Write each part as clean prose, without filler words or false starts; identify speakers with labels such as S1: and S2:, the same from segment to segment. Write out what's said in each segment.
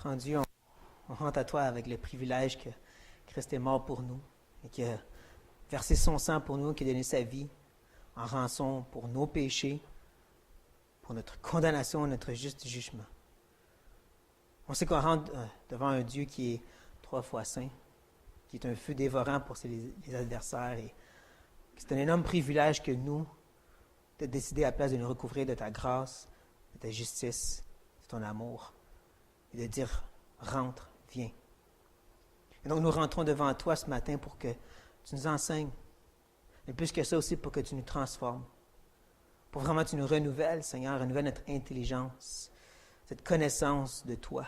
S1: Grand Dieu, on rentre à toi avec le privilège que Christ est mort pour nous et qu'il a versé son sang pour nous, qu'il a donné sa vie en rançon pour nos péchés, pour notre condamnation, notre juste jugement. On sait qu'on rentre devant un Dieu qui est 3 fois saint, qui est un feu dévorant pour les adversaires et c'est un énorme privilège que nous, de décider à la place de nous recouvrir de ta grâce, de ta justice, de ton amour, et de dire, rentre, viens. Et donc nous rentrons devant toi ce matin pour que tu nous enseignes, mais plus que ça aussi pour que tu nous transformes, pour vraiment que tu nous renouvelles, Seigneur, renouvelle notre intelligence, cette connaissance de toi,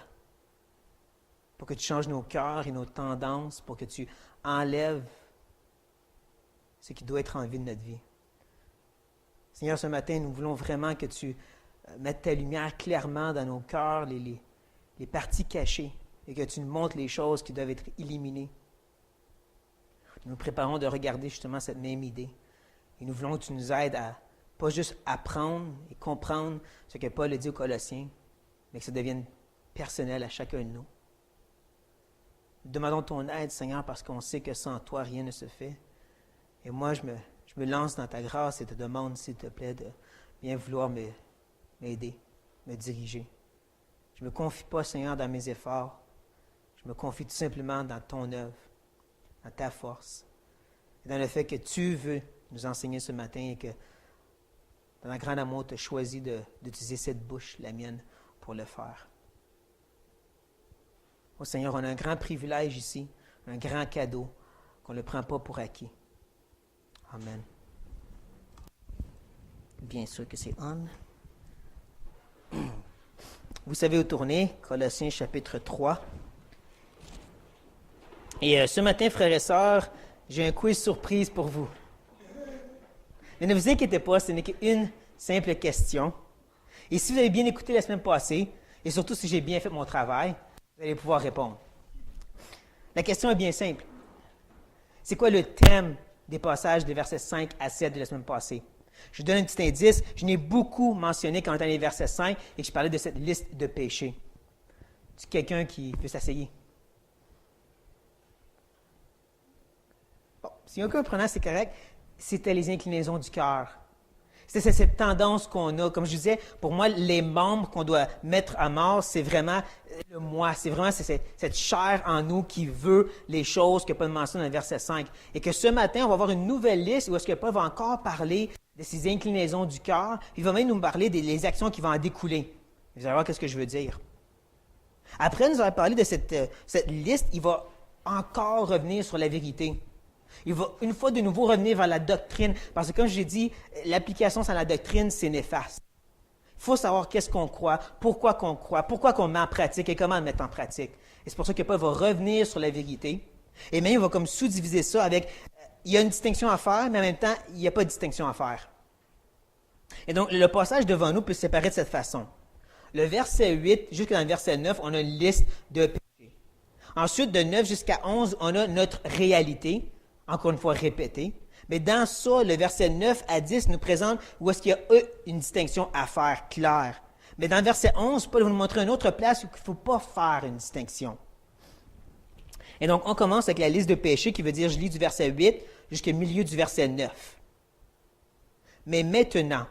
S1: pour que tu changes nos cœurs et nos tendances, pour que tu enlèves ce qui doit être en vie de notre vie. Seigneur, ce matin, nous voulons vraiment que tu mettes ta lumière clairement dans nos cœurs, les parties cachées, et que tu nous montres les choses qui doivent être éliminées. Nous nous préparons de regarder justement cette même idée. Et nous voulons que tu nous aides à pas juste apprendre et comprendre ce que Paul a dit aux Colossiens, mais que ça devienne personnel à chacun de nous. Nous demandons ton aide, Seigneur, parce qu'on sait que sans toi, rien ne se fait. Et moi, je me lance dans ta grâce et te demande, s'il te plaît, de bien vouloir m'aider, me diriger. Je ne me confie pas, Seigneur, dans mes efforts. Je me confie tout simplement dans ton œuvre, dans ta force, et dans le fait que tu veux nous enseigner ce matin et que, dans un grand amour, tu as choisi d'utiliser cette bouche, la mienne, pour le faire. Oh Seigneur, on a un grand privilège ici, un grand cadeau qu'on ne prend pas pour acquis. Amen. Bien sûr que c'est on. Vous savez où tourner, Colossiens chapitre 3. Et ce matin, frères et sœurs, j'ai un quiz surprise pour vous. Mais ne vous inquiétez pas, ce n'est qu'une simple question. Et si vous avez bien écouté la semaine passée, et surtout si j'ai bien fait mon travail, vous allez pouvoir répondre. La question est bien simple. C'est quoi le thème des passages des versets 5 à 7 de la semaine passée? Je vous donne un petit indice. Je n'ai beaucoup mentionné quand on était dans les versets 5 et que je parlais de cette liste de péchés. C'est quelqu'un qui peut s'asseoir. Bon, s'il n'y a aucun prenant, c'est correct. C'était les inclinaisons du cœur. C'est cette tendance qu'on a. Comme je disais, pour moi, les membres qu'on doit mettre à mort, c'est vraiment le moi. C'est vraiment cette chair en nous qui veut les choses que Paul mentionne dans le verset 5. Et que ce matin, on va avoir une nouvelle liste où est-ce que Paul va encore parler de ces inclinaisons du cœur. Il va même nous parler des actions qui vont en découler. Vous allez voir ce que je veux dire. Après nous avoir parlé de cette liste, il va encore revenir sur la vérité. Il va une fois de nouveau revenir vers la doctrine, parce que comme j'ai dit, l'application sans la doctrine, c'est néfaste. Il faut savoir qu'est-ce qu'on croit, pourquoi qu'on met en pratique et comment le mettre en pratique. Et c'est pour ça que Paul va revenir sur la vérité. Et même, il va comme sous-diviser ça avec, il y a une distinction à faire, mais en même temps, il n'y a pas de distinction à faire. Et donc, le passage devant nous peut se séparer de cette façon. Le verset 8 jusqu'à le verset 9, on a une liste de péchés. Ensuite, de 9 jusqu'à 11, on a notre réalité, encore une fois répétée. Mais dans ça, le verset 9 à 10 nous présente où est-ce qu'il y a une distinction à faire claire. Mais dans le verset 11, Paul va nous montrer une autre place où il ne faut pas faire une distinction. Et donc, on commence avec la liste de péchés qui veut dire, je lis du verset 8 jusqu'au milieu du verset 9. Mais maintenant,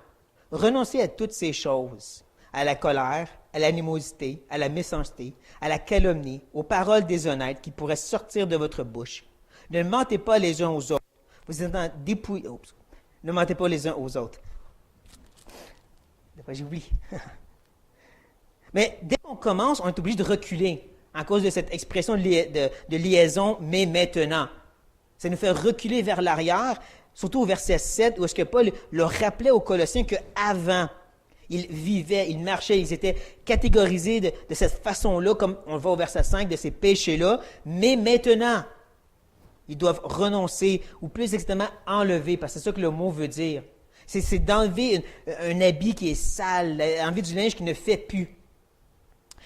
S1: renoncez à toutes ces choses, à la colère, à l'animosité, à la méchanceté, à la calomnie, aux paroles déshonnêtes qui pourraient sortir de votre bouche. Ne mentez pas les uns aux autres. Vous êtes dépouillés. Ne mentez pas les uns aux autres. J'oublie. Mais dès qu'on commence, on est obligé de reculer à cause de cette expression de liaison, mais maintenant. Ça nous fait reculer vers l'arrière, surtout au verset 7, où est-ce que Paul leur rappelait aux Colossiens qu'avant, ils vivaient, ils marchaient, ils étaient catégorisés de cette façon-là, comme on le voit au verset 5, de ces péchés-là, mais maintenant, ils doivent renoncer, ou plus exactement enlever, parce que c'est ça que le mot veut dire. C'est d'enlever un habit qui est sale, enlever du linge qui ne fait plus.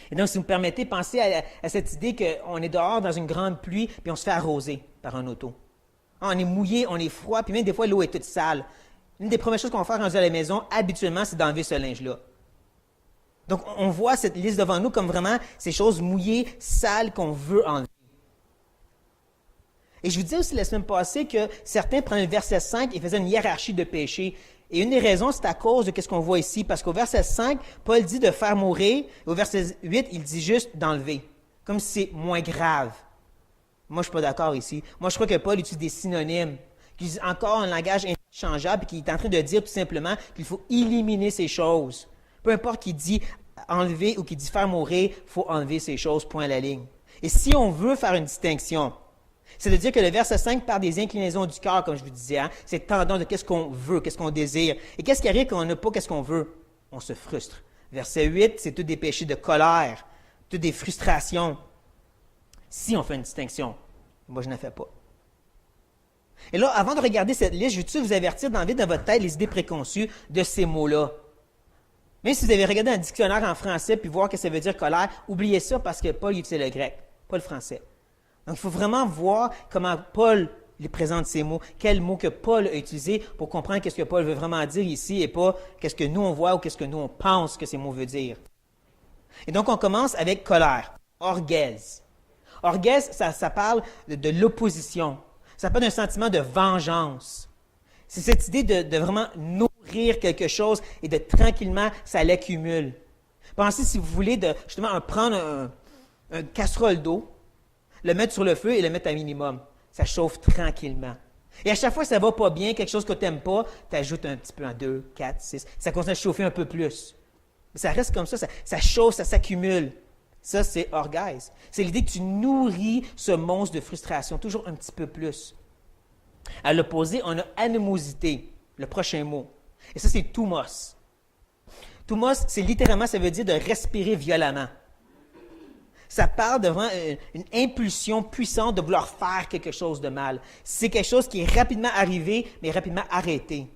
S1: Et donc, si vous me permettez, pensez à cette idée qu'on est dehors dans une grande pluie, puis on se fait arroser par un auto. On est mouillé, on est froid, puis même des fois, l'eau est toute sale. Une des premières choses qu'on va faire rendu à la maison, habituellement, c'est d'enlever ce linge-là. Donc, on voit cette liste devant nous comme vraiment ces choses mouillées, sales qu'on veut enlever. Et je vous disais aussi la semaine passée que certains prenaient le verset 5 et faisaient une hiérarchie de péché. Et une des raisons, c'est à cause de ce qu'on voit ici. Parce qu'au verset 5, Paul dit de faire mourir. Et au verset 8, il dit juste d'enlever. Comme si c'est moins grave. Moi, je ne suis pas d'accord ici. Moi, je crois que Paul utilise des synonymes, qu'il utilise encore un langage interchangeable et qu'il est en train de dire tout simplement qu'il faut éliminer ces choses. Peu importe qu'il dit enlever ou qu'il dit faire mourir, il faut enlever ces choses, point à la ligne. Et si on veut faire une distinction, c'est de dire que le verset 5 parle des inclinaisons du cœur, comme je vous disais, hein? C'est tendance de qu'est-ce qu'on veut, qu'est-ce qu'on désire. Et qu'est-ce qui arrive quand on n'a pas qu'est-ce qu'on veut? On se frustre. Verset 8, c'est tous des péchés de colère, toutes des frustrations. Si on fait une distinction, moi je n'en fais pas. Et là, avant de regarder cette liste, je veux juste vous avertir d'enlever dans votre tête les idées préconçues de ces mots-là. Même si vous avez regardé un dictionnaire en français puis voir que ça veut dire colère, oubliez ça parce que Paul utilise le grec, pas le français. Donc, il faut vraiment voir comment Paul les présente ces mots, quels mots que Paul a utilisés pour comprendre qu'est-ce que Paul veut vraiment dire ici et pas qu'est-ce que nous on voit ou qu'est-ce que nous on pense que ces mots veulent dire. Et donc, on commence avec colère, orgèse. Orgèse, ça parle de l'opposition. Ça parle d'un sentiment de vengeance. C'est cette idée de vraiment nourrir quelque chose et de tranquillement, ça l'accumule. Pensez, si vous voulez, de justement prendre un casserole d'eau, le mettre sur le feu et le mettre à minimum. Ça chauffe tranquillement. Et à chaque fois que ça ne va pas bien, quelque chose que tu n'aimes pas, tu ajoutes un petit peu en 2, 4, 6. Ça continue à chauffer un peu plus. Mais ça reste comme ça chauffe, ça s'accumule. Ça, c'est orgèse. C'est l'idée que tu nourris ce monstre de frustration, toujours un petit peu plus. À l'opposé, on a animosité, le prochain mot. Et ça, c'est thumos. Thumos, c'est littéralement, ça veut dire de respirer violemment. Ça parle de vraiment une impulsion puissante de vouloir faire quelque chose de mal. C'est quelque chose qui est rapidement arrivé, mais rapidement arrêté.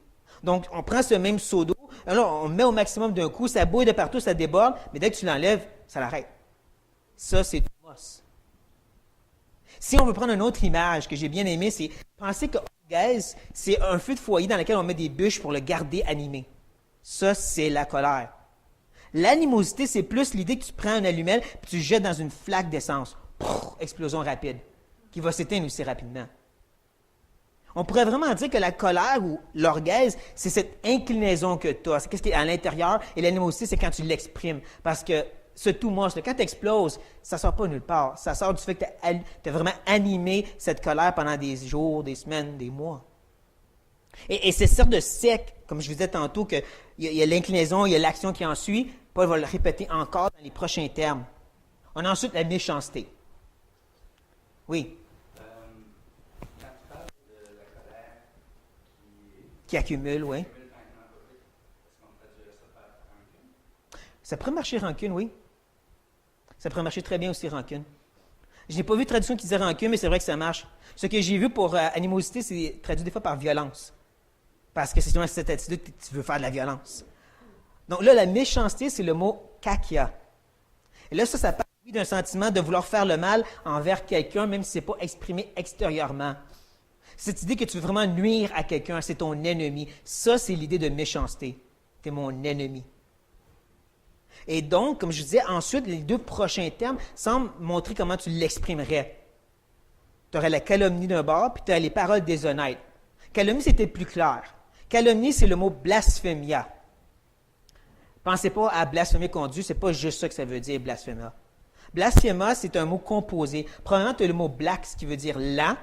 S1: Donc, on prend ce même seau d'eau, alors on met au maximum d'un coup, ça bouille de partout, ça déborde, mais dès que tu l'enlèves, ça l'arrête. Ça, c'est thumos. Si on veut prendre une autre image que j'ai bien aimée, c'est penser que orgèse, c'est un feu de foyer dans lequel on met des bûches pour le garder animé. Ça, c'est la colère. L'animosité, c'est plus l'idée que tu prends un allumette et tu le jettes dans une flaque d'essence. Explosion rapide, qui va s'éteindre aussi rapidement. On pourrait vraiment dire que la colère ou l'orgèse, c'est cette inclinaison que tu as. C'est ce qui est à l'intérieur. Et l'animosité, c'est quand tu l'exprimes. Parce que ce thumos, quand tu exploses, ça ne sort pas nulle part. Ça sort du fait que tu as vraiment animé cette colère pendant des jours, des semaines, des mois. Et c'est sorte de sec, comme je vous disais tantôt, qu'il y a l'inclinaison, il y a l'action qui en suit. Paul va le répéter encore dans les prochains termes. On a ensuite la méchanceté. Oui.
S2: Quand tu parles de la colère
S1: Qui accumule, oui.
S2: est-ce qu'on traduirait ça par rancune?
S1: Ça pourrait marcher rancune, oui. Ça pourrait marcher très bien aussi rancune. Je n'ai pas vu de traduction qui disait rancune, mais c'est vrai que ça marche. Ce que j'ai vu pour animosité, c'est traduit des fois par violence. Parce que c'est justement cette attitude que tu veux faire de la violence. Donc là, la méchanceté, c'est le mot kakia. Et là, ça parle d'un sentiment de vouloir faire le mal envers quelqu'un, même si ce n'est pas exprimé extérieurement. Cette idée que tu veux vraiment nuire à quelqu'un, c'est ton ennemi. Ça, c'est l'idée de méchanceté. Tu es mon ennemi. Et donc, comme je disais, ensuite, les deux prochains termes semblent montrer comment tu l'exprimerais. Tu aurais la calomnie d'un bord, puis tu aurais les paroles déshonnêtes. Calomnie, c'était plus clair. Calomnie, c'est le mot blasphémia. Pensez pas à blasphémer contre Dieu, c'est pas juste ça que ça veut dire, blasphémia. Blasphéma, c'est un mot composé. Premièrement, tu as le mot black, ce qui veut dire lent,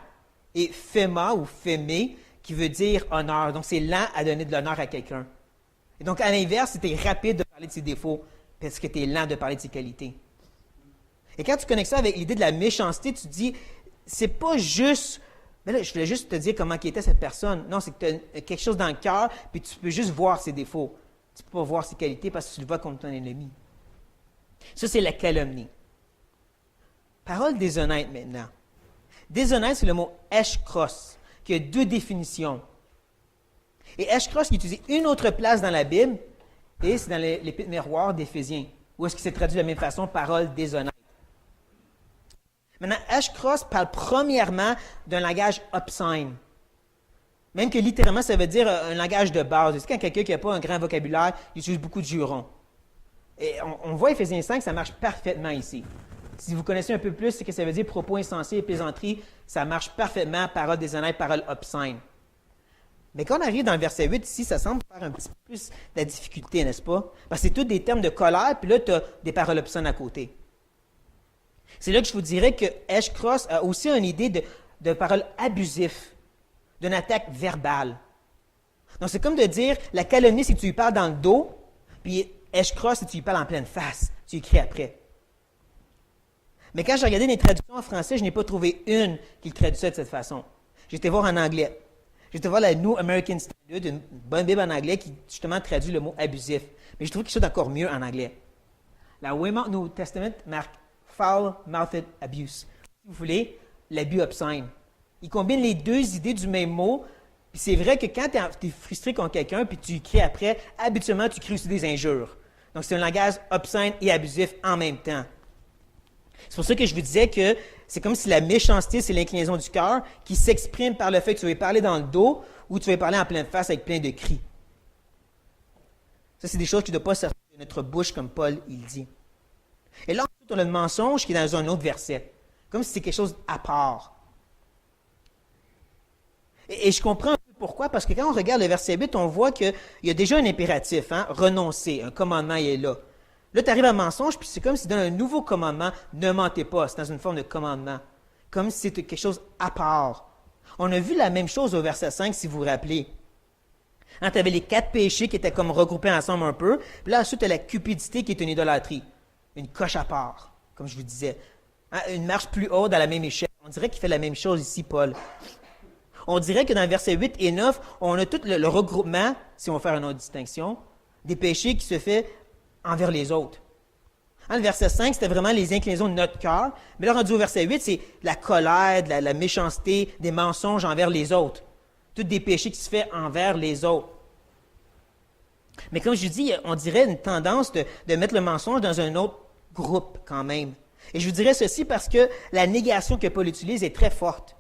S1: et phéma ou phémé, qui veut dire honneur. Donc, c'est lent à donner de l'honneur à quelqu'un. Et donc, à l'inverse, c'était rapide de parler de ses défauts, parce que tu es lent de parler de ses qualités. Et quand tu connectes ça avec l'idée de la méchanceté, tu te dis, c'est pas juste, mais là, je voulais juste te dire comment était cette personne. Non, c'est que tu as quelque chose dans le cœur, puis tu peux juste voir ses défauts. Tu ne peux pas voir ses qualités parce que tu le vois comme ton ennemi. Ça, c'est la calomnie. Parole déshonnête maintenant. Déshonnête, c'est le mot eshkros, qui a deux définitions. Et eshkros, qui est utilisé une autre place dans la Bible, et c'est dans l'Épître miroir d'Éphésiens, où est-ce qu'il s'est traduit de la même façon, parole déshonnête. Maintenant, eshkros parle premièrement d'un langage obscène. Même que littéralement, ça veut dire un langage de base. C'est quand quelqu'un qui n'a pas un grand vocabulaire, il utilise beaucoup de jurons. Et on voit Éphésiens 5, ça marche parfaitement ici. Si vous connaissez un peu plus ce que ça veut dire propos insensés et plaisanteries, ça marche parfaitement, parole déshonnête, parole obscène. Mais quand on arrive dans le verset 8, ici, ça semble faire un petit peu plus de la difficulté, n'est-ce pas? Parce que c'est tous des termes de colère, puis là, tu as des paroles obscènes à côté. C'est là que je vous dirais que Ashcross a aussi une idée de paroles abusives, d'une attaque verbale. Donc, c'est comme de dire, la calomnie, c'est que tu lui parles dans le dos, puis Ashcross, c'est que tu lui parles en pleine face, tu lui cries après. Mais quand j'ai regardé les traductions en français, je n'ai pas trouvé une qui le traduit ça de cette façon. J'ai été voir en anglais. J'ai été voir la New American Standard, une bonne Bible en anglais qui justement traduit le mot abusif. Mais je trouve quelque chose d'encore mieux en anglais. La Weymouth New Testament marque foul-mouthed abuse. Si vous voulez, l'abus obscène. Il combine les deux idées du même mot. Puis c'est vrai que quand tu es frustré contre quelqu'un puis tu cries après, habituellement, tu cries aussi des injures. Donc, c'est un langage obscène et abusif en même temps. C'est pour ça que je vous disais que c'est comme si la méchanceté, c'est l'inclinaison du cœur qui s'exprime par le fait que tu vas parler dans le dos ou tu vas parler en pleine face avec plein de cris. Ça, c'est des choses qui ne doivent pas sortir de notre bouche, comme Paul il dit. Et là, ensuite, on a le mensonge qui est dans un autre verset, comme si c'était quelque chose à part. Et je comprends un peu pourquoi, parce que quand on regarde le verset 8, on voit qu'il y a déjà un impératif, renoncer, un commandement, il est là. Là, tu arrives à mensonge, puis c'est comme s'il donne un nouveau commandement, ne mentez pas, c'est dans une forme de commandement, comme si c'était quelque chose à part. On a vu la même chose au verset 5, si vous vous rappelez. Tu avais les 4 péchés qui étaient comme regroupés ensemble un peu, puis là, ensuite, tu as la cupidité qui est une idolâtrie, une coche à part, comme je vous disais. Une marche plus haute à la même échelle. On dirait qu'il fait la même chose ici, Paul. On dirait que dans le verset 8 et 9, on a tout le regroupement, si on veut faire une autre distinction, des péchés qui se fait envers les autres. Le verset 5, c'était vraiment les inclinaisons de notre cœur. Mais là, rendu au verset 8, c'est la colère, la méchanceté, des mensonges envers les autres. Tous des péchés qui se font envers les autres. Mais comme je dis, on dirait une tendance de mettre le mensonge dans un autre groupe quand même. Et je vous dirais ceci parce que la négation que Paul utilise est très forte.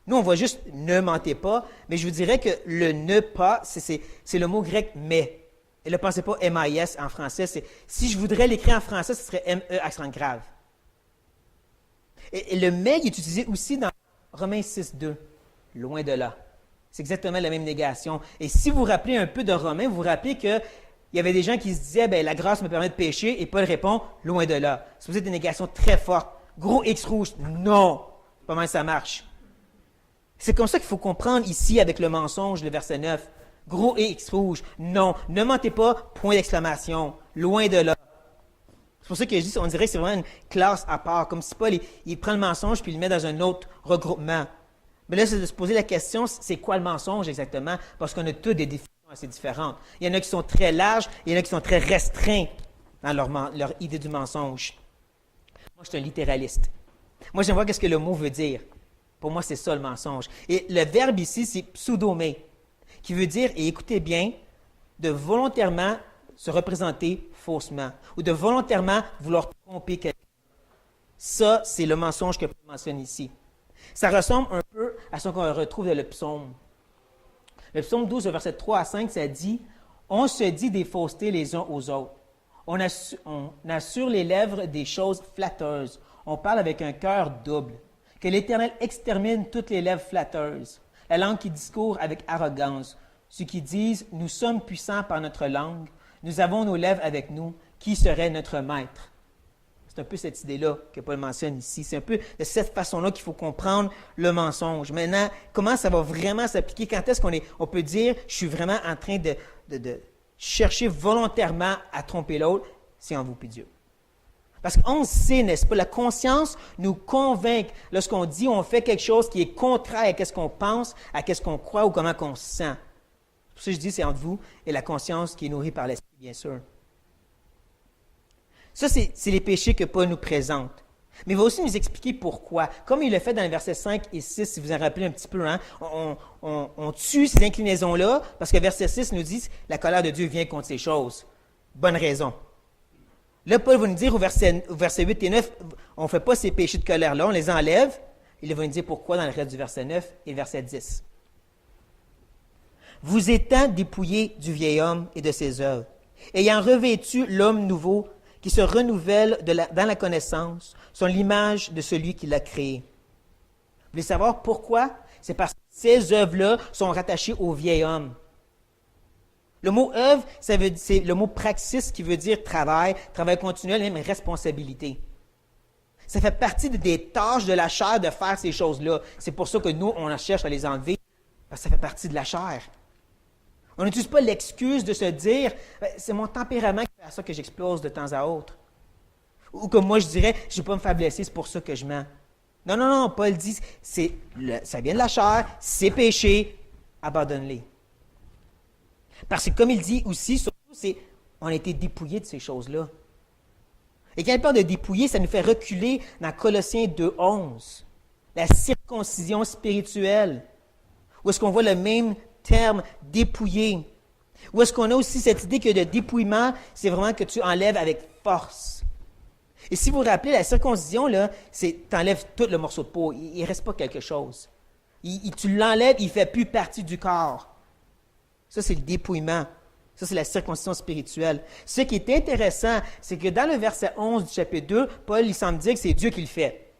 S1: Nous, on voit juste « ne mentez pas », mais je vous dirais que le « ne pas », c'est le mot grec « mais ». Et ne pensez pas M-A-I-S en français. Si je voudrais l'écrire en français, ce serait M-E accent grave. Et le mais il est utilisé aussi dans Romains 6.2. Loin de là. C'est exactement la même négation. Et si vous vous rappelez un peu de Romains, vous vous rappelez qu'il y avait des gens qui se disaient la grâce me permet de pécher, et Paul répond loin de là. C'est une négation très forte. Gros X rouge. Non. Pas mal ça marche. C'est comme ça qu'il faut comprendre ici avec le mensonge, le verset 9. Gros X rouge. Non. Ne mentez pas. Point d'exclamation. Loin de là. C'est pour ça que je dis, on dirait que c'est vraiment une classe à part. Comme si Paul, il prend le mensonge puis il le met dans un autre regroupement. Mais là, c'est de se poser la question, c'est quoi le mensonge exactement? Parce qu'on a tous des définitions assez différentes. Il y en a qui sont très larges, et il y en a qui sont très restreints dans leur idée du mensonge. Moi, je suis un littéraliste. Moi, j'aime voir ce que le mot veut dire. Pour moi, c'est ça le mensonge. Et le verbe ici, c'est pseudomé, qui veut dire, et écoutez bien, de volontairement se représenter faussement, ou de volontairement vouloir tromper quelqu'un. Ça, c'est le mensonge que Paul mentionne ici. Ça ressemble un peu à ce qu'on retrouve dans le psaume. Le psaume 12, verset 3 à 5, ça dit « On se dit des faussetés les uns aux autres. On a sur les lèvres des choses flatteuses. On parle avec un cœur double. Que l'Éternel extermine toutes les lèvres flatteuses. La langue qui discourt avec arrogance. Ceux qui disent « Nous sommes puissants par notre langue. Nous avons nos lèvres avec nous. Qui serait notre maître? » C'est un peu cette idée-là que Paul mentionne ici. C'est un peu de cette façon-là qu'il faut comprendre le mensonge. Maintenant, comment ça va vraiment s'appliquer? Quand est-ce qu'on peut dire « je suis vraiment en train de chercher volontairement à tromper l'autre », c'est en vous puis Dieu. Parce qu'on sait, n'est-ce pas, la conscience nous convainc lorsqu'on dit on fait quelque chose qui est contraire à ce qu'on pense, à ce qu'on croit ou comment qu'on se sent. C'est pour ça que je dis c'est entre vous et la conscience qui est nourrie par l'esprit, bien sûr. Ça, c'est les péchés que Paul nous présente. Mais il va aussi nous expliquer pourquoi. Comme il le fait dans les versets 5 et 6, si vous en rappelez un petit peu, on tue ces inclinaisons-là, parce que verset 6 nous dit « La colère de Dieu vient contre ces choses ». Bonne raison. Là, Paul va nous dire au verset 8 et 9, on ne fait pas ces péchés de colère-là, on les enlève. Il va nous dire pourquoi dans le reste du verset 9 et verset 10. « Vous étant dépouillés du vieil homme et de ses œuvres, ayant revêtu l'homme nouveau qui se renouvelle dans la connaissance, sont l'image de celui qui l'a créé. Vous voulez savoir pourquoi? C'est parce que ces œuvres-là sont rattachées au vieil homme. Le mot œuvre, c'est le mot praxis qui veut dire travail continuel, même responsabilité. Ça fait partie des tâches de la chair de faire ces choses-là. C'est pour ça que nous, on cherche à les enlever, parce que ça fait partie de la chair. On n'utilise pas l'excuse de se dire « c'est mon tempérament qui fait ça que j'explose de temps à autre ». Ou comme moi, je dirais « je ne vais pas me faire blesser, c'est pour ça que je mens ». Non, Paul dit « ça vient de la chair, c'est péché, abandonne-les ». Parce que comme il dit aussi, surtout, on a été dépouillés de ces choses-là. Et quand il parle de dépouiller, ça nous fait reculer dans Colossiens 2:11, la circoncision spirituelle, où est-ce qu'on voit le même terme dépouiller, où est-ce qu'on a aussi cette idée que le dépouillement, c'est vraiment que tu enlèves avec force. Et si vous vous rappelez, la circoncision, là, c'est tu enlèves tout le morceau de peau, il ne reste pas quelque chose. Tu l'enlèves, il ne fait plus partie du corps. Ça, c'est le dépouillement. Ça, c'est la circoncision spirituelle. Ce qui est intéressant, c'est que dans le verset 11 du chapitre 2, Paul, il semble dire que c'est Dieu qui le fait.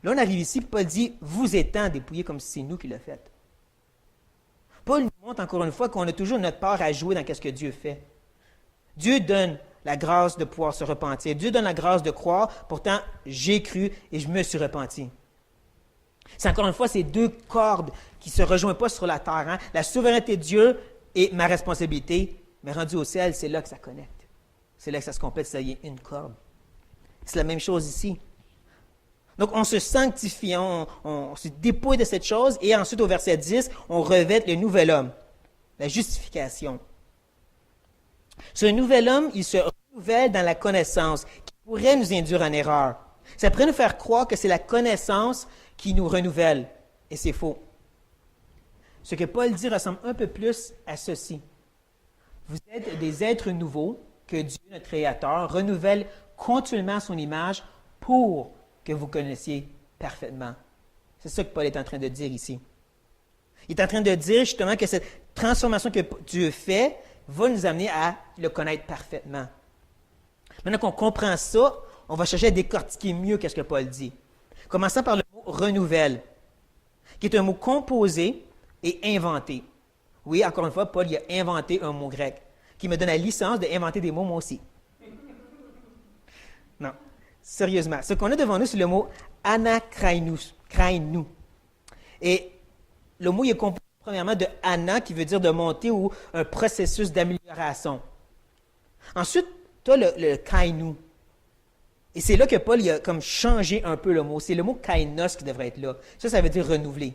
S1: Là, on arrive ici, Paul dit « vous étant dépouillés comme si c'est nous qui le fait ». Paul nous montre encore une fois qu'on a toujours notre part à jouer dans ce que Dieu fait. Dieu donne la grâce de pouvoir se repentir. Dieu donne la grâce de croire. Pourtant, j'ai cru et je me suis repenti. C'est encore une fois ces deux cordes qui ne se rejoignent pas sur la terre. Hein? La souveraineté de Dieu et ma responsabilité, mais rendu au ciel, c'est là que ça connecte. C'est là que ça se complète, ça y est une corde. C'est la même chose ici. Donc, on se sanctifie, on se dépouille de cette chose, et ensuite, au verset 10, on revêt le nouvel homme, la justification. Ce nouvel homme, il se renouvelle dans la connaissance, qui pourrait nous induire en erreur. Ça pourrait nous faire croire que c'est la connaissance qui nous renouvelle, et c'est faux. Ce que Paul dit ressemble un peu plus à ceci. Vous êtes des êtres nouveaux que Dieu, notre Créateur, renouvelle continuellement à son image pour que vous connaissiez parfaitement. C'est ça que Paul est en train de dire ici. Il est en train de dire justement que cette transformation que Dieu fait va nous amener à le connaître parfaitement. Maintenant qu'on comprend ça, on va chercher à décortiquer mieux ce que Paul dit. Commençons par le mot « renouvelle », qui est un mot composé et inventé. Oui, encore une fois, Paul il a inventé un mot grec, qui me donne la licence d'inventer des mots moi aussi. Non. Sérieusement, ce qu'on a devant nous, c'est le mot « anakrainou ». Et le mot il est composé premièrement de « ana » qui veut dire de monter ou un processus d'amélioration. Ensuite, tu as le « kainou ». Et c'est là que Paul il a comme changé un peu le mot. C'est le mot « kainos » qui devrait être là. Ça veut dire « renouveler ».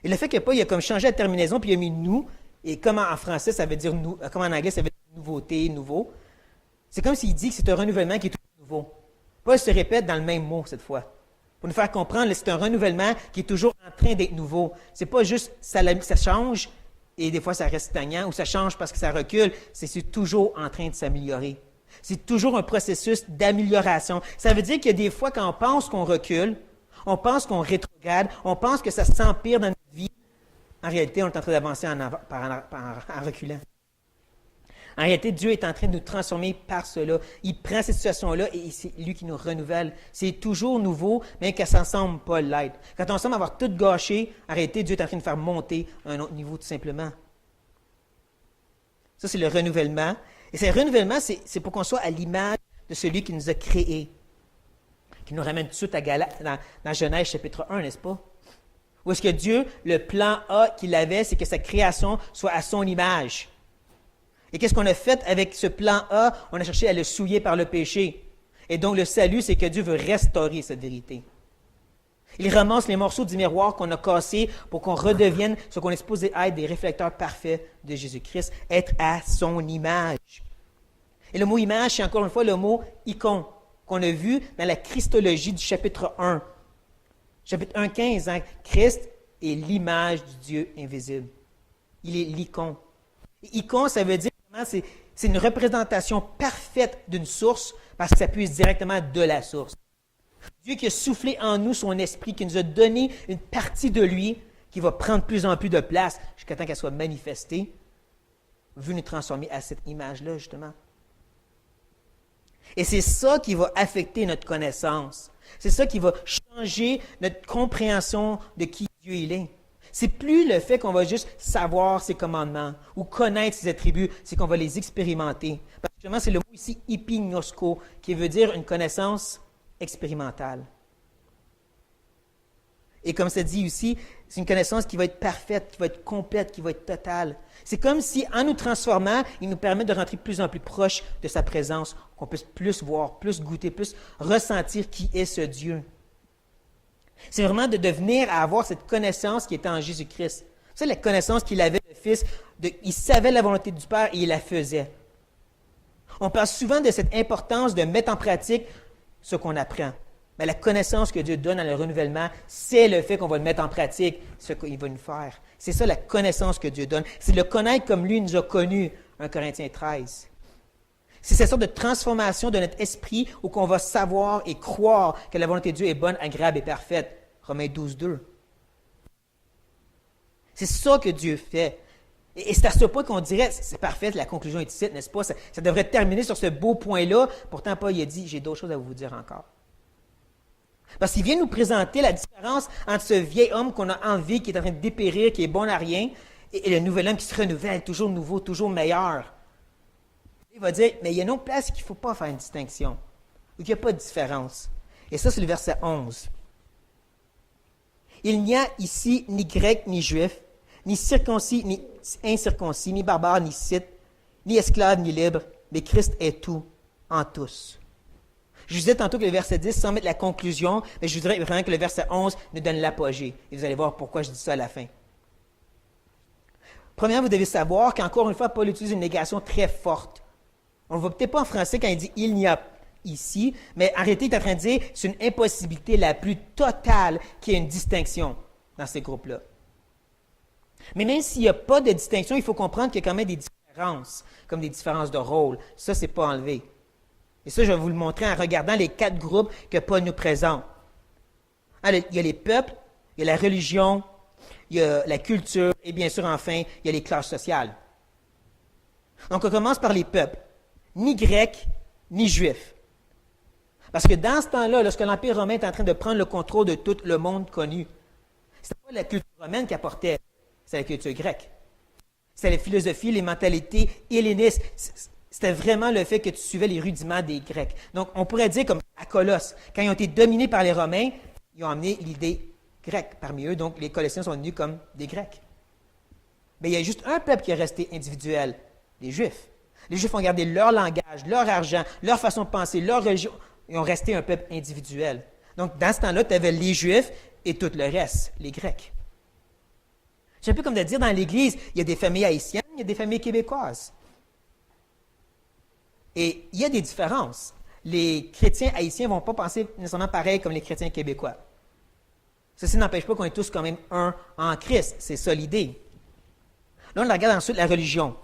S1: Et le fait que Paul il a comme changé la terminaison puis il a mis « nous », et comme en français, ça veut dire « comme en anglais, ça veut dire « nouveauté »,« nouveau », c'est comme s'il dit que c'est un renouvellement qui est toujours nouveau. Paul se répète dans le même mot cette fois. Pour nous faire comprendre, c'est un renouvellement qui est toujours en train d'être nouveau. C'est pas juste ça change et des fois ça reste stagnant ou ça change parce que ça recule. C'est toujours en train de s'améliorer. C'est toujours un processus d'amélioration. Ça veut dire qu'il y a des fois quand on pense qu'on recule, on pense qu'on rétrograde, on pense que ça s'empire dans notre vie. En réalité, on est en train d'avancer en reculant. En réalité, Dieu est en train de nous transformer par cela. Il prend cette situation-là et c'est lui qui nous renouvelle. C'est toujours nouveau, mais que ça ne semble pas l'être. Quand on semble avoir tout gâché, en réalité, Dieu est en train de faire monter à un autre niveau, tout simplement. Ça, c'est le renouvellement. Et ce renouvellement, c'est pour qu'on soit à l'image de celui qui nous a créés. Qui nous ramène tout de suite dans Genèse chapitre 1, n'est-ce pas? Où est-ce que Dieu, le plan A qu'il avait, c'est que sa création soit à son image. Et qu'est-ce qu'on a fait avec ce plan A? On a cherché à le souiller par le péché. Et donc, le salut, c'est que Dieu veut restaurer cette vérité. Il ramasse les morceaux du miroir qu'on a cassés pour qu'on redevienne ce qu'on est supposé être, des réflecteurs parfaits de Jésus-Christ, être à son image. Et le mot image, c'est encore une fois le mot icône qu'on a vu dans la Christologie du chapitre 1. Chapitre 1:15, hein? Christ est l'image du Dieu invisible. Il est l'icône. Icône, ça veut dire c'est une représentation parfaite d'une source parce que ça puise directement de la source. Dieu qui a soufflé en nous son esprit, qui nous a donné une partie de lui qui va prendre de plus en plus de place jusqu'à temps qu'elle soit manifestée. veut nous transformer à cette image-là, justement. Et c'est ça qui va affecter notre connaissance. C'est ça qui va changer notre compréhension de qui Dieu il est. C'est plus le fait qu'on va juste savoir ses commandements ou connaître ses attributs, c'est qu'on va les expérimenter. Parce que justement, c'est le mot ici « epignosko » qui veut dire une connaissance expérimentale. Et comme ça dit aussi, c'est une connaissance qui va être parfaite, qui va être complète, qui va être totale. C'est comme si, en nous transformant, il nous permet de rentrer de plus en plus proche de sa présence, qu'on puisse plus voir, plus goûter, plus ressentir qui est ce Dieu. C'est vraiment de devenir à avoir cette connaissance qui était en Jésus-Christ. C'est la connaissance qu'il avait, le Fils, il savait la volonté du Père et il la faisait. On parle souvent de cette importance de mettre en pratique ce qu'on apprend. Mais la connaissance que Dieu donne dans le renouvellement, c'est le fait qu'on va le mettre en pratique, ce qu'il va nous faire. C'est ça la connaissance que Dieu donne. C'est le connaître comme lui nous a connus, 1 Corinthiens 13. C'est cette sorte de transformation de notre esprit où qu'on va savoir et croire que la volonté de Dieu est bonne, agréable et parfaite. Romains 12, 2. C'est ça que Dieu fait. Et c'est à ce point qu'on dirait, c'est parfait, la conclusion est ici, n'est-ce pas? Ça devrait terminer sur ce beau point-là. Pourtant, Paul a dit, j'ai d'autres choses à vous dire encore. Parce qu'il vient nous présenter la différence entre ce vieil homme qu'on a envie, qui est en train de dépérir, qui est bon à rien, et le nouvel homme qui se renouvelle, toujours nouveau, toujours meilleur. Il va dire, mais il y a une autre place qu'il ne faut pas faire une distinction, ou qu'il n'y a pas de différence. Et ça, c'est le verset 11. Il n'y a ici ni grec, ni juif, ni circoncis, ni incirconcis, ni barbare, ni scythe, ni esclave, ni libre, mais Christ est tout en tous. Je vous disais tantôt que le verset 10, sans mettre la conclusion, mais je vous dirais vraiment que le verset 11 nous donne l'apogée. Et vous allez voir pourquoi je dis ça à la fin. Premièrement, vous devez savoir qu'encore une fois, Paul utilise une négation très forte. On ne le voit peut-être pas en français quand il dit « il n'y a ici », mais en réalité, il est en train de dire c'est une impossibilité la plus totale qu'il y ait une distinction dans ces groupes-là. Mais même s'il n'y a pas de distinction, il faut comprendre qu'il y a quand même des différences, comme des différences de rôle. Ça, ce n'est pas enlevé. Et ça, je vais vous le montrer en regardant les 4 groupes que Paul nous présente. Alors, il y a les peuples, il y a la religion, il y a la culture, et bien sûr, enfin, il y a les classes sociales. Donc, on commence par les peuples. Ni grecs, ni juifs. Parce que dans ce temps-là, lorsque l'Empire romain est en train de prendre le contrôle de tout le monde connu, ce n'était pas la culture romaine qui apportait, c'est la culture grecque. C'est la philosophie, les mentalités hellénistes. C'était vraiment le fait que tu suivais les rudiments des Grecs. Donc, on pourrait dire comme à Colosse, quand ils ont été dominés par les Romains, ils ont amené l'idée grecque parmi eux, donc les Colossiens sont devenus comme des Grecs. Mais il y a juste un peuple qui est resté individuel, les Juifs. Les Juifs ont gardé leur langage, leur argent, leur façon de penser, leur religion. Ils ont resté un peuple individuel. Donc, dans ce temps-là, tu avais les Juifs et tout le reste, les Grecs. C'est un peu comme de dire dans l'Église, il y a des familles haïtiennes, il y a des familles québécoises. Et il y a des différences. Les chrétiens haïtiens ne vont pas penser nécessairement pareil comme les chrétiens québécois. Ceci n'empêche pas qu'on est tous quand même un en Christ. C'est ça l'idée. Là, on regarde ensuite la religion.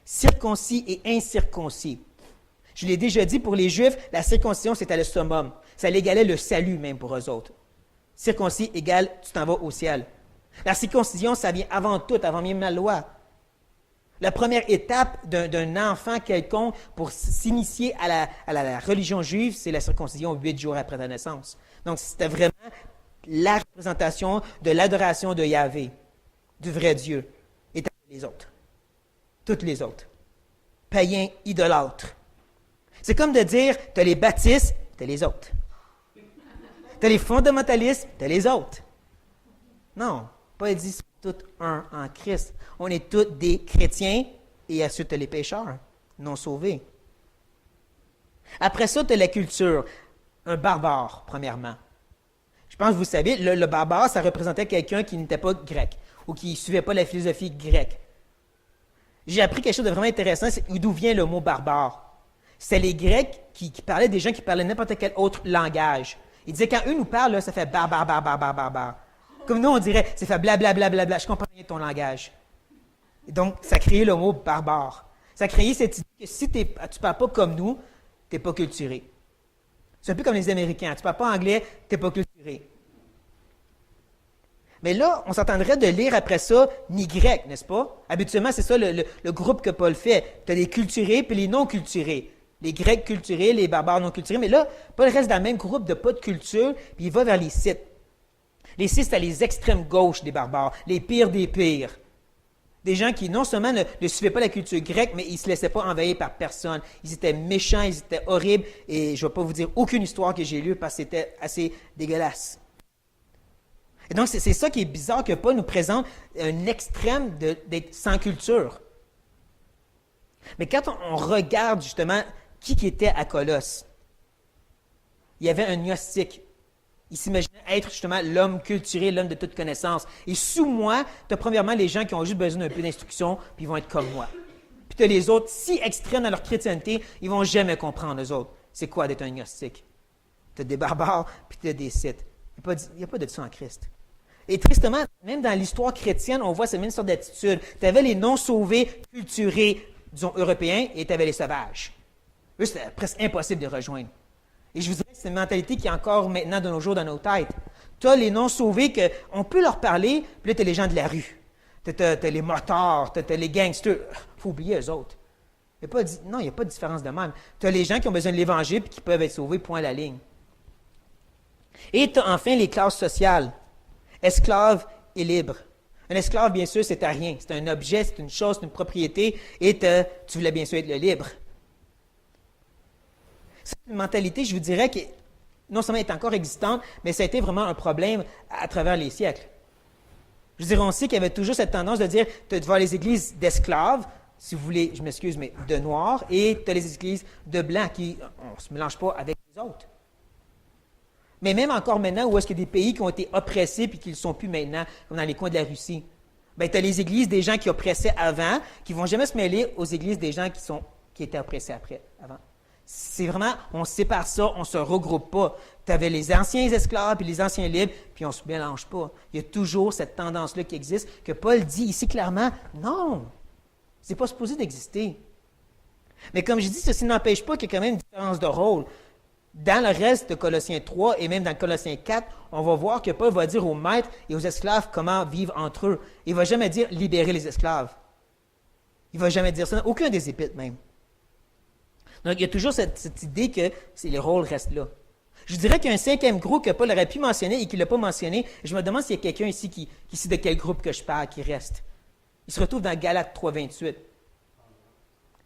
S1: Circoncis et incirconcis. Je l'ai déjà dit, pour les Juifs, la circoncision, c'était le summum. Ça l'égalait le salut même pour eux autres. Circoncis égale, tu t'en vas au ciel. La circoncision, ça vient avant tout, avant même la loi. La première étape d'un enfant quelconque pour s'initier à la religion juive, c'est la circoncision 8 jours après la naissance. Donc, c'était vraiment la représentation de l'adoration de Yahvé, du vrai Dieu, et les autres. Toutes les autres. Païens, idolâtres. C'est comme de dire, tu as les baptistes, tu as les autres. Tu as les fondamentalistes, tu as les autres. Non, pas dit tous un en Christ. On est tous des chrétiens et ensuite les pécheurs, non sauvés. Après ça, tu as la culture. Un barbare, premièrement. Je pense que vous savez, le barbare, ça représentait quelqu'un qui n'était pas grec ou qui ne suivait pas la philosophie grecque. J'ai appris quelque chose de vraiment intéressant, c'est d'où vient le mot barbare. C'est les Grecs qui parlaient des gens qui parlaient n'importe quel autre langage. Ils disaient, quand eux nous parlent, là, ça fait bar. Comme nous, on dirait, ça fait blablabla, je comprends rien de ton langage. Et donc, ça a créé le mot barbare. Ça a créé cette idée que si tu ne parles pas comme nous, tu n'es pas culturé. C'est un peu comme les Américains. Tu ne parles pas anglais, tu n'es pas culturé. Mais là, on s'attendrait de lire après ça ni grec, n'est-ce pas? Habituellement, c'est ça le groupe que Paul fait. Tu as les culturés puis les non-culturés. Les Grecs culturés, les barbares non-culturés. Mais là, Paul reste dans le même groupe de pas de culture, puis il va vers les Scythes. Les Scythes, c'était les extrêmes gauches des barbares, les pires des pires. Des gens qui, non seulement ne suivaient pas la culture grecque, mais ils ne se laissaient pas envahir par personne. Ils étaient méchants, ils étaient horribles, et je ne vais pas vous dire aucune histoire que j'ai lue parce que c'était assez dégueulasse. Et donc, c'est ça qui est bizarre que Paul nous présente un extrême d'être sans culture. Mais quand on regarde justement qui était à Colosse, il y avait un gnostique. Il s'imaginait être justement l'homme culturé, l'homme de toute connaissance. Et sous moi, tu as premièrement les gens qui ont juste besoin d'un peu d'instruction, puis ils vont être comme moi. Puis tu as les autres, si extrêmes dans leur chrétienté, ils ne vont jamais comprendre, eux autres. C'est quoi d'être un gnostique? Tu as des barbares, puis tu as des Scythes. Il n'y a pas de ça en Christ. Et tristement, même dans l'histoire chrétienne, on voit cette même sorte d'attitude. Tu avais les non-sauvés, culturés, disons, européens, et tu avais les sauvages. Eux, c'était presque impossible de les rejoindre. Et je vous dirais que c'est une mentalité qui est encore maintenant de nos jours dans nos têtes. Tu as les non-sauvés qu'on peut leur parler, puis là, tu as les gens de la rue. Tu as les motards, tu as les gangsters. Il faut oublier eux autres. Non, il n'y a pas de différence de même. Tu as les gens qui ont besoin de l'Évangile et qui peuvent être sauvés, point à la ligne. Et tu as enfin les classes sociales, esclaves et libres. Un esclave, bien sûr, c'est à rien. C'est un objet, c'est une chose, c'est une propriété, et tu voulais bien sûr être le libre. C'est une mentalité, je vous dirais, qui non seulement est encore existante, mais ça a été vraiment un problème à travers les siècles. Je dirais aussi qu'il y avait toujours cette tendance de dire, tu as devant les églises d'esclaves, si vous voulez, je m'excuse, mais de noirs, et tu as les églises de blancs qui, on ne se mélange pas avec les autres. Mais même encore maintenant, où est-ce qu'il y a des pays qui ont été oppressés puis qui ne le sont plus maintenant, comme dans les coins de la Russie, bien, tu as les églises des gens qui oppressaient avant, qui ne vont jamais se mêler aux églises des gens qui étaient oppressés avant. C'est vraiment, on sépare ça, on ne se regroupe pas. Tu avais les anciens esclaves puis les anciens libres, puis on ne se mélange pas. Il y a toujours cette tendance-là qui existe, que Paul dit ici clairement, non, ce n'est pas supposé d'exister. Mais comme je dis, ceci n'empêche pas qu'il y a quand même une différence de rôle. Dans le reste de Colossiens 3 et même dans Colossiens 4, on va voir que Paul va dire aux maîtres et aux esclaves comment vivre entre eux. Il ne va jamais dire libérer les esclaves. Il ne va jamais dire ça, aucun des épîtres même. Donc, il y a toujours cette idée que les rôles restent là. Je dirais qu'il y a un cinquième groupe que Paul aurait pu mentionner et qu'il ne l'a pas mentionné. Je me demande s'il y a quelqu'un ici qui sait de quel groupe que je parle, qui reste. Il se retrouve dans Galates 3, 28.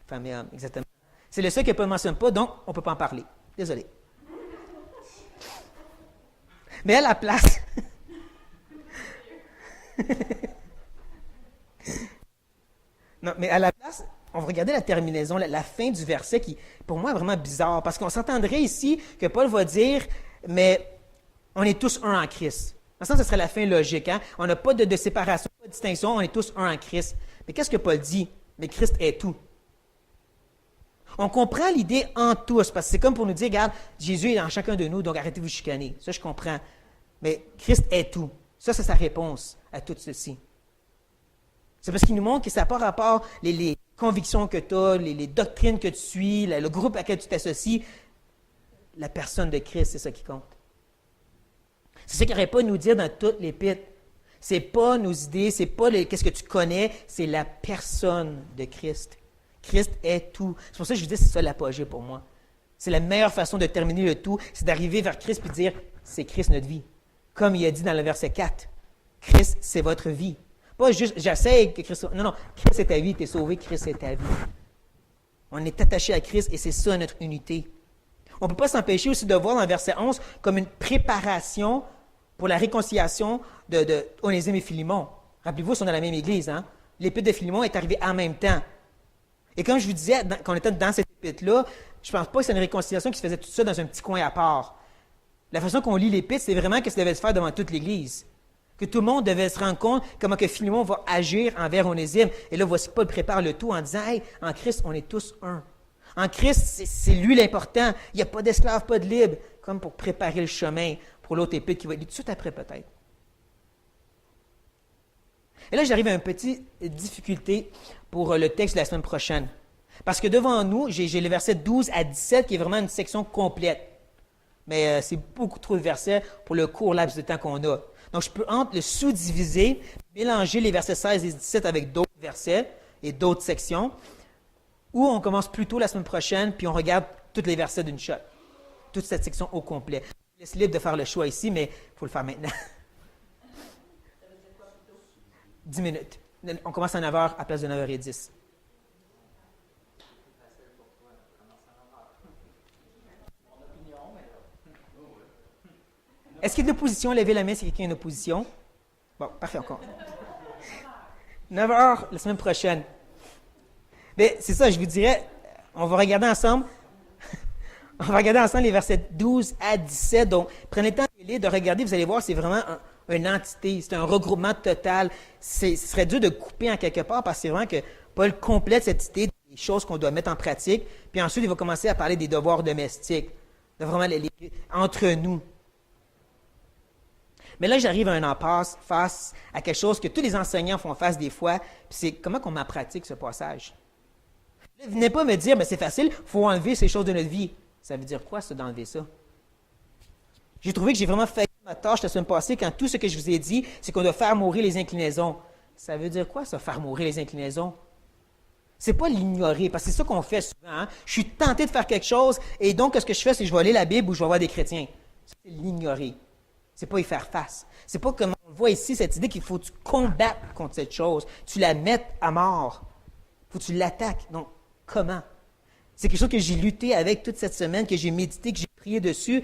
S1: Femme et homme, exactement. C'est le seul que Paul ne mentionne pas, donc on ne peut pas en parler. Désolé. Mais à la place... Non, mais à la place... On va regarder la terminaison, la fin du verset qui, pour moi, est vraiment bizarre, parce qu'on s'entendrait ici que Paul va dire, mais on est tous un en Christ. Dans le sens, ce serait la fin logique. Hein? On n'a pas de séparation, pas de distinction, on est tous un en Christ. Mais qu'est-ce que Paul dit? Mais Christ est tout. On comprend l'idée en tous, parce que c'est comme pour nous dire, regarde, Jésus est dans chacun de nous, donc arrêtez de vous chicaner. Ça, je comprends. Mais Christ est tout. Ça, c'est sa réponse à tout ceci. C'est parce qu'il nous montre que ça n'a pas rapport les convictions que tu as, les doctrines que tu suis, le groupe à laquelle tu t'associes. La personne de Christ, c'est ça qui compte. C'est ça qu'il n'aurait pas à nous dire dans toute l'Épître. Ce n'est pas nos idées, ce n'est pas qu'est-ce que tu connais, c'est la personne de Christ. Christ est tout. C'est pour ça que je vous dis, c'est ça l'apogée pour moi. C'est la meilleure façon de terminer le tout, c'est d'arriver vers Christ et de dire, c'est Christ notre vie. Comme il a dit dans le verset 4, Christ, c'est votre vie. Pas juste, j'essaie que Christ... Non, Christ est ta vie, tu es sauvé, Christ est ta vie. On est attaché à Christ et c'est ça notre unité. On ne peut pas s'empêcher aussi de voir dans le verset 11 comme une préparation pour la réconciliation de Onésime et Philémon. Rappelez-vous, ils sont dans la même église. Hein? L'épître de Philémon est arrivée en même temps. Et comme je vous disais, quand on était dans cette épître-là, je ne pense pas que c'est une réconciliation qui se faisait tout ça dans un petit coin à part. La façon qu'on lit l'épître, c'est vraiment que ça devait se faire devant toute l'Église. Que tout le monde devait se rendre compte comment que Philémon va agir envers Onésime. Et là, voici Paul prépare le tout en disant, « Hey, en Christ, on est tous un. En Christ, c'est lui l'important. Il n'y a pas d'esclave, pas de libre. » Comme pour préparer le chemin pour l'autre épître qui va être tout de suite après peut-être. Et là, j'arrive à une petite difficulté pour le texte de la semaine prochaine. Parce que devant nous, j'ai les versets 12 à 17 qui est vraiment une section complète. Mais c'est beaucoup trop de versets pour le court laps de temps qu'on a. Donc, je peux entre le sous-diviser, mélanger les versets 16 et 17 avec d'autres versets et d'autres sections, ou on commence plus tôt la semaine prochaine, puis on regarde tous les versets d'une shot, toute cette section au complet. Je vous laisse libre de faire le choix ici, mais il faut le faire maintenant. 10 minutes. On commence à 9h à place de 9h10. Est-ce qu'il y a de l'opposition? Levez la main si quelqu'un a une opposition. Bon, parfait, encore. 9h la semaine prochaine. Mais c'est ça, je vous dirais, on va regarder ensemble. On va regarder ensemble les versets 12 à 17. Donc, prenez le temps de regarder, vous allez voir, c'est vraiment une entité, c'est un regroupement total. Ce serait dur de couper en quelque part parce que c'est vraiment que Paul complète cette idée des choses qu'on doit mettre en pratique. Puis ensuite, il va commencer à parler des devoirs domestiques, de vraiment entre nous. Mais là, j'arrive à un impasse face à quelque chose que tous les enseignants font face des fois, puis c'est comment on met en pratique ce passage. Là, venez pas me dire, mais c'est facile, il faut enlever ces choses de notre vie. Ça veut dire quoi, ça, d'enlever ça? J'ai trouvé que j'ai vraiment fait ma tâche la semaine passée quand tout ce que je vous ai dit, c'est qu'on doit faire mourir les inclinaisons. Ça veut dire quoi, ça, faire mourir les inclinaisons? C'est pas l'ignorer, parce que c'est ça qu'on fait souvent. Hein? Je suis tenté de faire quelque chose, et donc, ce que je fais, c'est que je vais lire la Bible ou je vais voir des chrétiens. C'est l'ignorer. C'est pas y faire face. C'est pas comme on voit ici, cette idée qu'il faut que tu combattes contre cette chose. Tu la mettes à mort. Il faut que tu l'attaques. Donc, comment? C'est quelque chose que j'ai lutté avec toute cette semaine, que j'ai médité, que j'ai prié dessus.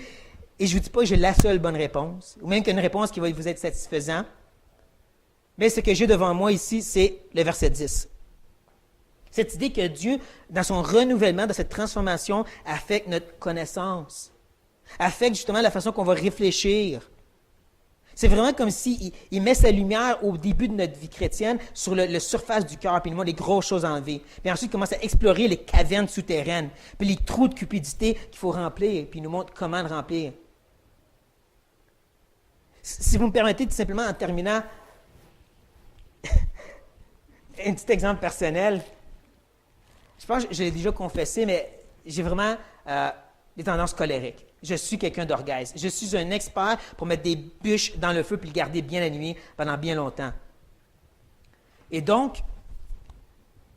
S1: Et je ne vous dis pas que j'ai la seule bonne réponse, ou même qu'une réponse qui va vous être satisfaisante. Mais ce que j'ai devant moi ici, c'est le verset 10. Cette idée que Dieu, dans son renouvellement, dans cette transformation, affecte notre connaissance, affecte justement la façon qu'on va réfléchir. C'est vraiment comme s'il met sa lumière au début de notre vie chrétienne sur le surface du cœur, puis il nous montre les grosses choses à enlever. Puis ensuite, il commence à explorer les cavernes souterraines, puis les trous de cupidité qu'il faut remplir, puis il nous montre comment le remplir. Si vous me permettez, tout simplement, en terminant, un petit exemple personnel. Je pense que je l'ai déjà confessé, mais j'ai vraiment des tendances colériques. Je suis quelqu'un d'orgueil. Je suis un expert pour mettre des bûches dans le feu puis le garder bien allumé pendant bien longtemps. Et donc,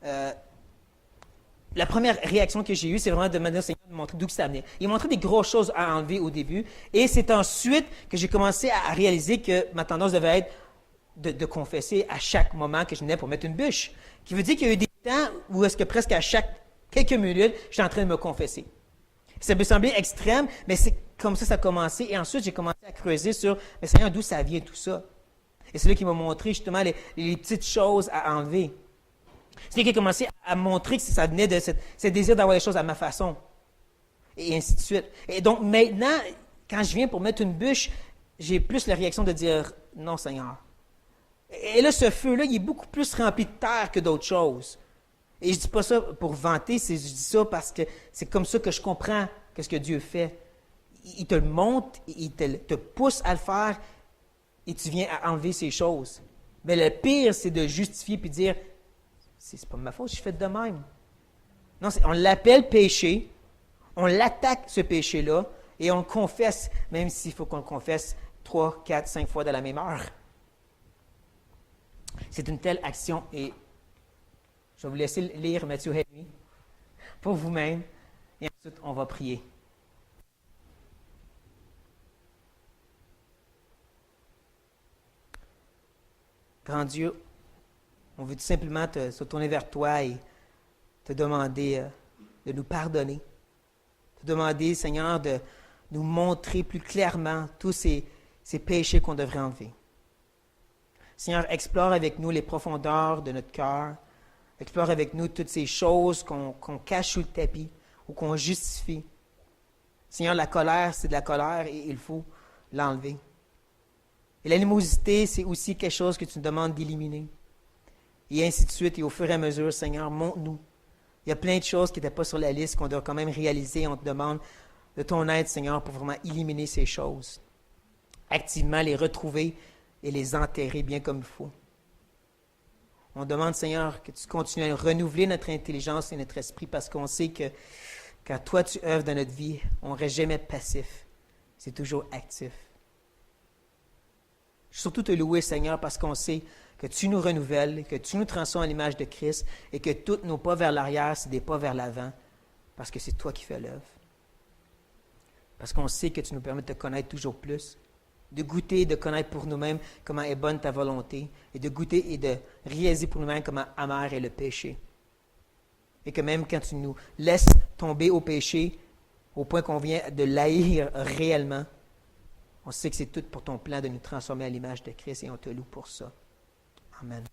S1: la première réaction que j'ai eue, c'est vraiment de demander au Seigneur de montrer d'où ça venait. Il m'a montré des grosses choses à enlever au début. Et c'est ensuite que j'ai commencé à réaliser que ma tendance devait être de confesser à chaque moment que je venais pour mettre une bûche. Qui veut dire qu'il y a eu des temps où est-ce que presque à chaque quelques minutes, j'étais en train de me confesser. Ça peut sembler extrême, mais c'est comme ça a commencé. Et ensuite, j'ai commencé à creuser sur, mais Seigneur, d'où ça vient tout ça? Et c'est là qui m'a montré justement les petites choses à enlever. C'est là qu'il a commencé à montrer que ça venait de ce désir d'avoir les choses à ma façon. Et ainsi de suite. Et donc maintenant, quand je viens pour mettre une bûche, j'ai plus la réaction de dire, non Seigneur. Et là, ce feu-là, il est beaucoup plus rempli de terre que d'autres choses. Et je ne dis pas ça pour vanter, je dis ça parce que c'est comme ça que je comprends ce que Dieu fait. Il te le montre, il te pousse à le faire, et tu viens à enlever ces choses. Mais le pire, c'est de justifier puis dire, c'est pas ma faute, je fais de même. Non, on l'appelle péché, on l'attaque ce péché-là, et on le confesse, même s'il faut qu'on le confesse 3, 4, 5 fois dans la même heure. C'est une telle action, et je vais vous laisser lire Matthieu Henry pour vous-même, et ensuite on va prier. Grand Dieu, on veut tout simplement se tourner vers toi et te demander de nous pardonner, te demander, Seigneur, de nous montrer plus clairement tous ces péchés qu'on devrait enlever. Seigneur, explore avec nous les profondeurs de notre cœur, explore avec nous toutes ces choses qu'on cache sous le tapis ou qu'on justifie. Seigneur, la colère, c'est de la colère et il faut l'enlever. Et l'animosité, c'est aussi quelque chose que tu nous demandes d'éliminer. Et ainsi de suite. Et au fur et à mesure, Seigneur, montre-nous. Il y a plein de choses qui n'étaient pas sur la liste qu'on doit quand même réaliser. On te demande de ton aide, Seigneur, pour vraiment éliminer ces choses. Activement les retrouver et les enterrer bien comme il faut. On demande, Seigneur, que tu continues à renouveler notre intelligence et notre esprit parce qu'on sait que quand toi tu œuvres dans notre vie, on ne reste jamais passif. c'est toujours actif. Surtout te louer, Seigneur, parce qu'on sait que tu nous renouvelles, que tu nous transformes à l'image de Christ et que tous nos pas vers l'arrière, c'est des pas vers l'avant, parce que c'est toi qui fais l'œuvre. Parce qu'on sait que tu nous permets de te connaître toujours plus, de goûter, de connaître pour nous-mêmes comment est bonne ta volonté, et de goûter et de réaliser pour nous-mêmes comment amer est le péché. Et que même quand tu nous laisses tomber au péché, au point qu'on vient de l'haïr réellement, on sait que c'est tout pour ton plan de nous transformer à l'image de Christ et on te loue pour ça. Amen.